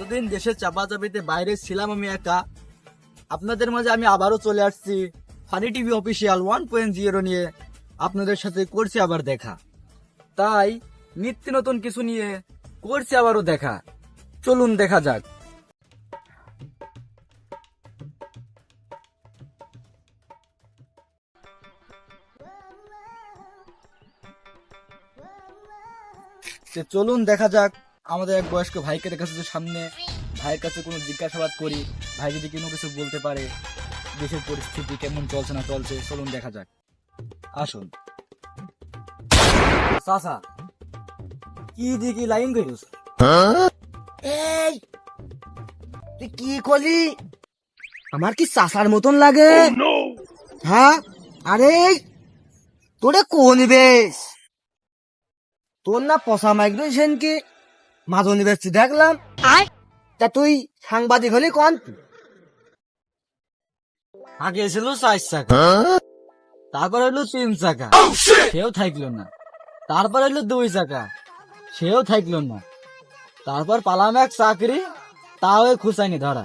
এতদিন দেশের চাপাচাপিতে বাইরে ছিলাম আমি একা, আপনাদের মাঝে আমি আবারও চলে আসছি ফানি টিভি অফিসিয়াল 1.0 নিয়ে আপনাদের সাথে করছি আবার দেখা। তাই নিত্য নতুন কিছু নিয়ে করছি আবারও দেখা, চলুন দেখা যাক। চলুন দেখা যাক আমাদের এক বয়স্ক ভাইকে দেখাচ্ছে সামনে। ভাইয়ের কাছে কোনো জিজ্ঞাসাবাদ করি, ভাই যদি কোনো কিছু বলতে পারে, দেশের পরিস্থিতি কেমন চলছে না চলছে, চলুন দেখা যাক। আসুন চাচা, কি দিকে লাইন করিস? এই তুই কি করলি? আমার কি চাষার মতন লাগে? হ্যাঁ, আরে তোরে কোন বেশ, তোর না পশা মাইগ্রেশন কি মাঝনি বেশি দেখলাম। তা তুই সাংবাদিক হলি কোন? আগে ছিল 4 চাকা, তারপর হইলো 3 চাকা, সেও থাকলো না। তারপর হইলো 2 চাকা, সেও থাকলো না। তারপর পালাম এক চাকরি, তাও খুঁচাইনি ধরা।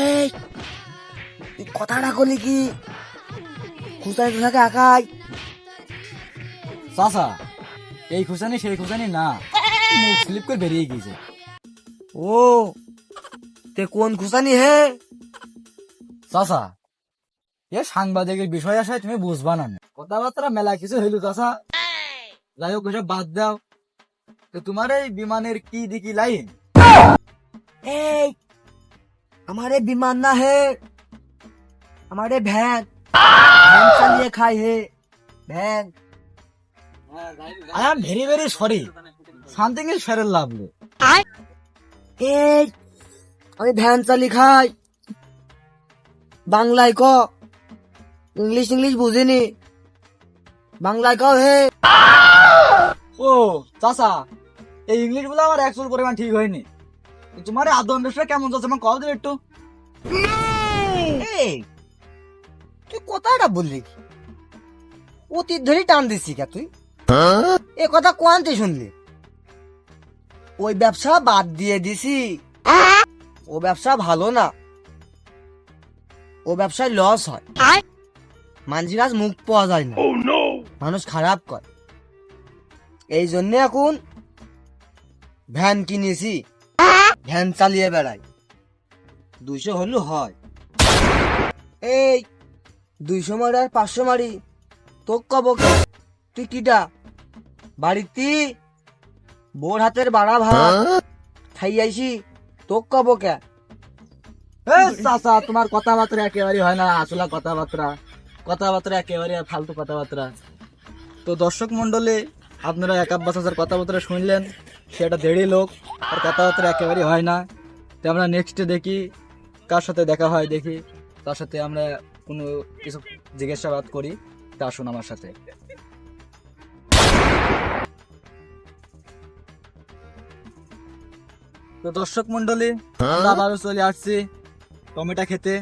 এই তুই কথাটা করলি কি খুঁচাই তো থাকে একাই? চাচা, এই খুঁচানি সেই খুঁচানি না, মুখ স্লিপ করে বেরিয়ে গিয়েছে। ও তে কোন খুঁচানি হে? চাচা, এ সাংবাদিকের বিষয় আসায় তুমি বুঝবা না, কথাবার্তা মেলা কিছু হইল চাচা। যাই হোক ওসব বাদ দাও। তো তোমার এই বিমানের কি দিকি লাইন? এই আমারে বিমান না হে, আমারে ভ্যান, ভ্যান চালিয়ে খাই হে, van. I am very very sorry, something is fair lovely. এই আমি ভ্যান চালি খাই, বাংলায় ক, ইংলিশ ইংলিশ বুঝিনি, বাংলায় কও হে। ও চাচা, এই ইংলিশ গুলো আমার একচুয়াল পরিমাণ ঠিক হয়নি। তোমার আদম বিষয় কেমন চলছে আমার কল দেবে একটু। এই তুই কথাটা বললি কি? অতীত ধরে টান দিছি কে তুই? এ কথা কোয়ান্তে শুনলি? ওই ব্যবসা বাদ দিয়ে দিছি, ও ব্যবসা ভালো না, ও ব্যবসায় লস হয়, মানুষের কাছে মুখ পাওয়া যায় না, মানুষ খারাপ করে। এই জন্য এখন ভ্যান কিনেছি, ভ্যান চালিয়ে বেড়াই, 200 হলেও হয়। এই 200 মারি আর 500 মারি তোক কব কে? তুই কিটা বাড়িতে বোর হাতের বাড়া ভাত খাই আইছি, তোক কব কে? চাচা, তোমার কথাবার্তা একেবারে হয় না, আসলে কথাবার্তা একেবারে ফালতু কথাবার্তা। তো দর্শক মন্ডলী, আপনারা একাব্বা চাচার কথাবার্তা শুনলেন, সেটা দেড়ি লোক, আর কথাবার্তা একেবারে হয় না। তো আমরা নেক্সটে দেখি কার সাথে দেখা হয়, দেখি তার সাথে আমরা কোনো কিছু জিজ্ঞাসাবাদ করি। তা আসুন আমার সাথে। তো দর্শক মন্ডলী, আমরা আবারও চলে আসছি টমেটো খেতে।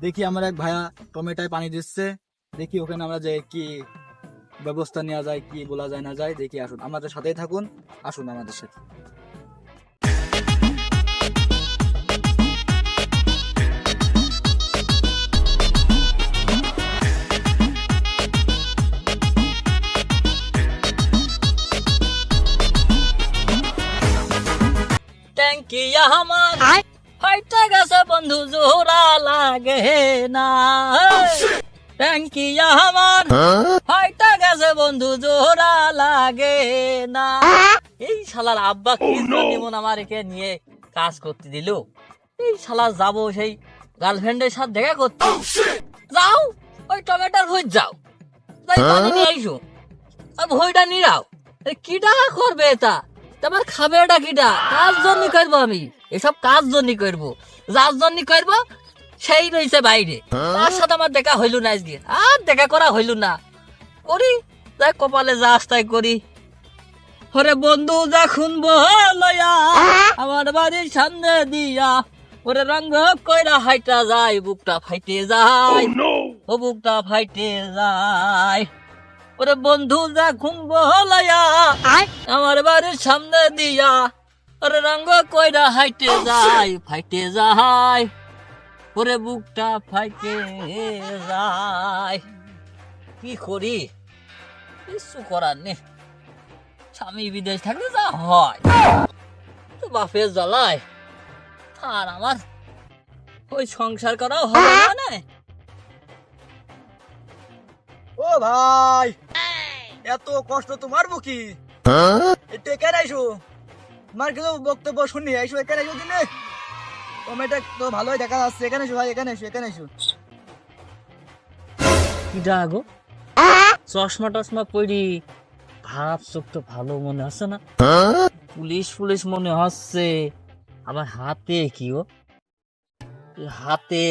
দেখি আমার এক ভাইয়া টমেটোয় পানি দিচ্ছে, দেখি ওখানে আমরা যে কি ব্যবস্থা নেওয়া যায়, কি বলা যায় না যায়, দেখি। আসুন আমাদের সাথেই থাকুন, আসুন আমাদের সাথে। ট্যাঙ্কিয়া আমার ফাইটা গেছে বন্ধু, জোড়া লাগে না। ট্যাঙ্কিয়া আমার ফাইটা গেছে বন্ধু, জোড়া লাগে না। এই শালার আব্বা কি যেমন আমার একে নিয়ে কাজ করতে দিল। এই শালা যাবো সেই গার্লফ্রেন্ডের সাথে দেখা করতে। যাও ওই টমেটোর ভুজ যাও, তাই পানি নিয়ে আইসো, আর ভইটা নিরাও। কিটা করবে এটা? তোমার খাবে এটা কিটা? কাজ জন্য করবো আমি, এসব কাজ জন্য করবো, যার জন্য করবো সেই রয়েছে বাইরে। তার সাথে আমার দেখা হইল না আজকে, আর দেখা করা হইল না। করি যাই, কপালে যা আস্তাই করি। ওরে বন্ধু যখন বলয়া আমার বাড়ির সামনে দিয়া, ওরে রঙ কইরা হাইটা যায়, বুকটা ফাইটে যায়, ও বুকটা ফাইটে যায়। ওরে বন্ধু যা ঘুম বলাইয়া আমার বাড়ির সামনে দিয়া ওরে রঙ্গ কইরা হাইটে যায় ফাইটে যায় ওরে বুকটা ফাইটে যায় কি করি কিছু করার নেই স্বামী বিদেশ থাকলে যা হয় তো বাপের জ্বালায় আর আমার ওই সংসার করাও হবে না ও ভাই এত কষ্ট তোমার বুকি একটু এখানে আইসো তোমার কিছু বক্তব্য শুনি আইসো এখানে আইসো দিনে টমেটো তো ভালোই দেখা যাচ্ছে এখানে এসো ভাই এখানে এসো এখানে এসো কি গো চশমা টশমা পড়ি ভাব চোখ তো ভালো মনে হচ্ছে না পুলিশ পুলিশ মনে হচ্ছে আবার হাতে কি ও হাতে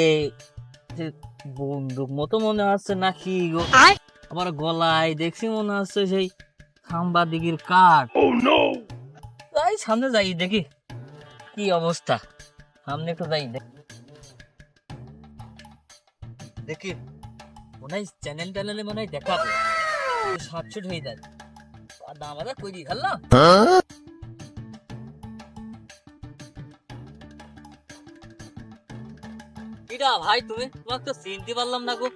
যে বন্দুক মতো মনে হচ্ছে নাকি গো আবার গলায় দেখছি মনে হচ্ছে সেই খাম্বা দিঘির কাঠ যাই সামনে যাই দেখি কি অবস্থা সামনে একটু যাই দেখি মনে হয় চ্যানেল ট্যানেলে মনে হয় দেখাবে সাতশুট হয়ে যায় আর দাম আদা কই দি খাল্লা কিরা ভাই তুমি তোমাকে তো চিনতে পারলাম না গো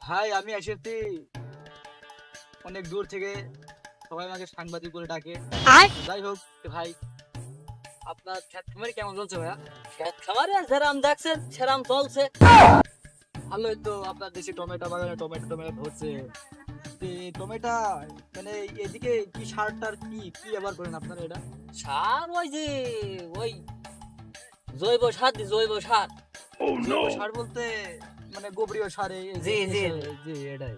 ভাই আমি এসেছি অনেক দূর থেকে সবাই আমাকে সাংবাদিক বলে ডাকে যাই হোক ভাই আপনার খেত খামারি কেমন চলছে ভাইয়া খেত খামারে যেরাম দেখছেন সেরাম চলছে ভালোই তো আপনার দেশে টমেটো বাগানে টমেটো টমেটো ধরছে টমেটো মানে এদিকে কি সারটার কি কি ব্যবহার করেন আপনারা এটা সার ওই যে ওই জৈব সার দি জৈব সার জৈব সার বলতে মানে গোবরীয় সার জি জি জি এটাই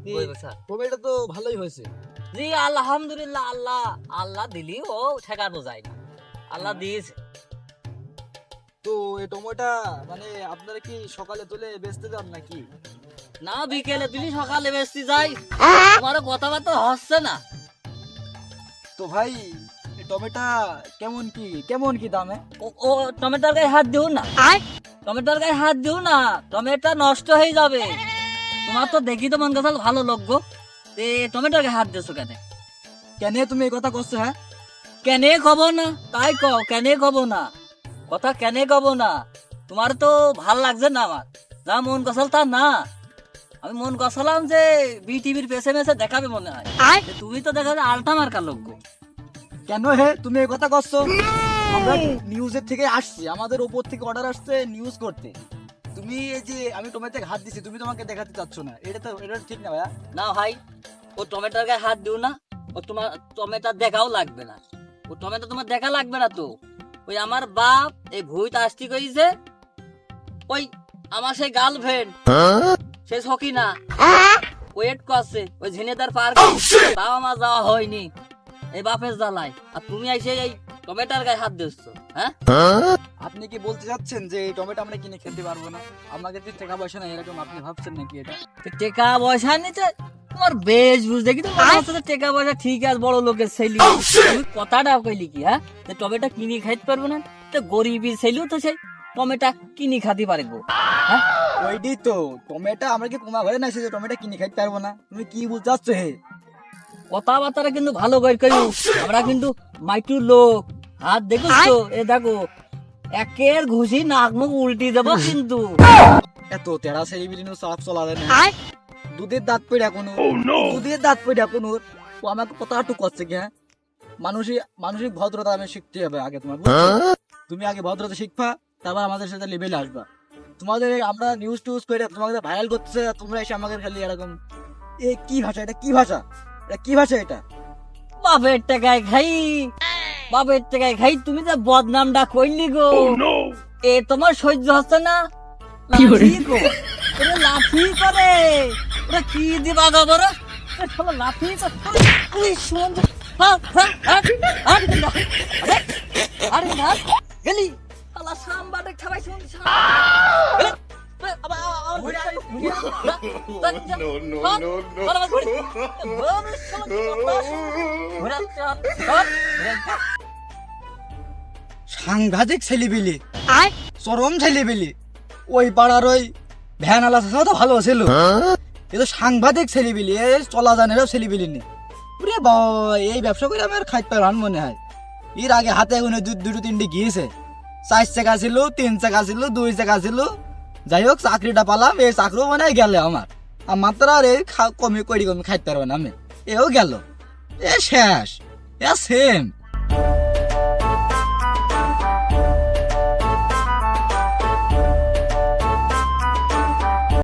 জৈব সার টমেটো তো ভালোই হয়েছে জি আলহামদুলিল্লাহ আল্লাহ আল্লাহ দিলি ও ঠেকানো যায় না আল্লাহ দিয়েছে তো এই টমেটো মানে আপনারা কি সকালে তুলে বেচতে যান নাকি না বিকেলে দিলি সকালে বেচতে যাই তোমার কথাবার্তা হচ্ছে না তো ভাই এই টমেটো কেমন কি দামে ও টমেটোর গায়ে হাত দিও না টমেটোর গায়ে হাত দিও না টমেটো নষ্ট হয়ে যাবে তোমার তো দেখি তো মন কথা ভালো লোক গো টমেটোর গায়ে হাত দিয়েছো কেন তুমি এই কথা করছো হ্যাঁ কেনে কব না তাই কও কেনে কব না কথা কেনে কব না তোমার তো ভাল লাগছে না আমার যা মন কষাল তা না আমি মন কষালাম যে বিটিভির পেছে মেছে দেখাবে মনে হয় তুমি তো দেখা যায় আলটা মার্কা লোক গো কেন হে তুমি এই কথা করছো আমরা নিউজের থেকে আসছি আমাদের উপর থেকে অর্ডার আসছে নিউজ করতে তুমি এই যে আমি টমেটোতে হাত দিছি তুমি তোমাকে দেখাতে চাচ্ছ না এটা ঠিক না ভাইয়া না ভাই ও টমেটোর গায়ে হাত দিও না ও তোমার টমেটো দেখাও লাগবে না ও টমেটো তোমার দেখা লাগবে না তো ওই আমার বাপ এই ভুইতে আসতে কইছে ওই আমার সেই গার্লফ্রেন্ড সে সখী না ওয়েট করছে ওই ঝিনেদার পার্ক বাবা মা যাওয়া হয়নি এই বাপের জ্বালায় আর তুমি এসে এই টমেটোর গায়ে হাত দিচ্ছ হ্যাঁ আপনি কি বলতে চাচ্ছেন যে এই টমেটো আমরা কিনে খেতে পারবো না আমাদের যে টাকা পয়সা নাই এরকম আপনি ভাবছেন নাকি এটা টাকা পয়সা নিতে তোমার বেশ বুঝতে কি তো মনে হচ্ছে যে টাকা পয়সা ঠিক আছে বড় লোকের ছেলে তুমি কথাটা কইলি কি হ্যাঁ যে টমেটো কিনে খাইতে পারবো না তো গরিবী ছেলেও তো সেই টমেটো কিনে খাতে পারবো হ্যাঁ ওইটি তো টমেটো আমরা কি কুমা ঘরে না সে টমেটো কিনে খাইতে পারবো না তুমি কি বুঝতে চাচ্ছ হে কথাবার্তা কিন্তু ভালো করে কইও আমরা কিন্তু মাইটুর লোক হাত দেখো তো এ দেখো একের ঘুষি নাক মুখ উল্টি দেবো কিন্তু এত তেরা সেই বিলিনো সাফ চলা দেয় না দুধের দাঁত পেড়া কোনো দুধের দাঁত পেড়া কোনো ও আমাকে কতটুকু করছে কি হ্যাঁ মানসিক ভদ্রতা আমি শিখতে হবে আগে তোমার তুমি আগে ভদ্রতা শিখবা তারপর আমাদের সাথে লেভেলে আসবা তোমাদের আমরা নিউজ টিউজ করে তোমাদের ভাইরাল করছে তোমরা এসে আমাকে খালি এরকম এ কি ভাষা এটা কি ভাষা এটা বাপের টাকায় খাই তুমি যে বদনামটা কইলি গো এ তোমার সহ্য হচ্ছে না লাফি গো ওরা লাফি করে ওরা কি দিবা গো বড় লাফি করে সুন্দর আরে না গেলি আলা সামবাটা খাবাই শুনছি সাংঘাতিক ছেলেবিলি চরম ছেলেবিলি ওই পাড়ার ওই ভ্যান আলা তো ভালো ছিল এ তো সাংবাদিক ছেলেবিলি, এ চলা জানেরাও ছেলেবিলি নেই। ওরে বাবা, এই ব্যবসা করে আমি আর খাইতে পারবান মনে হয়। এর আগে হাতে এগুলো দুটো তিনটে গিয়েছে, 4 চাকা ছিল, 3 চাকা ছিল, 2 চাকা ছিল। যাই হোক চাকরিটা পালাম, এই চাকরিও মানে গেলে আমার মাত্র আর এই কমে খাইতে পারবেন আমি, এও গেল, এ শেষ, এ সেম।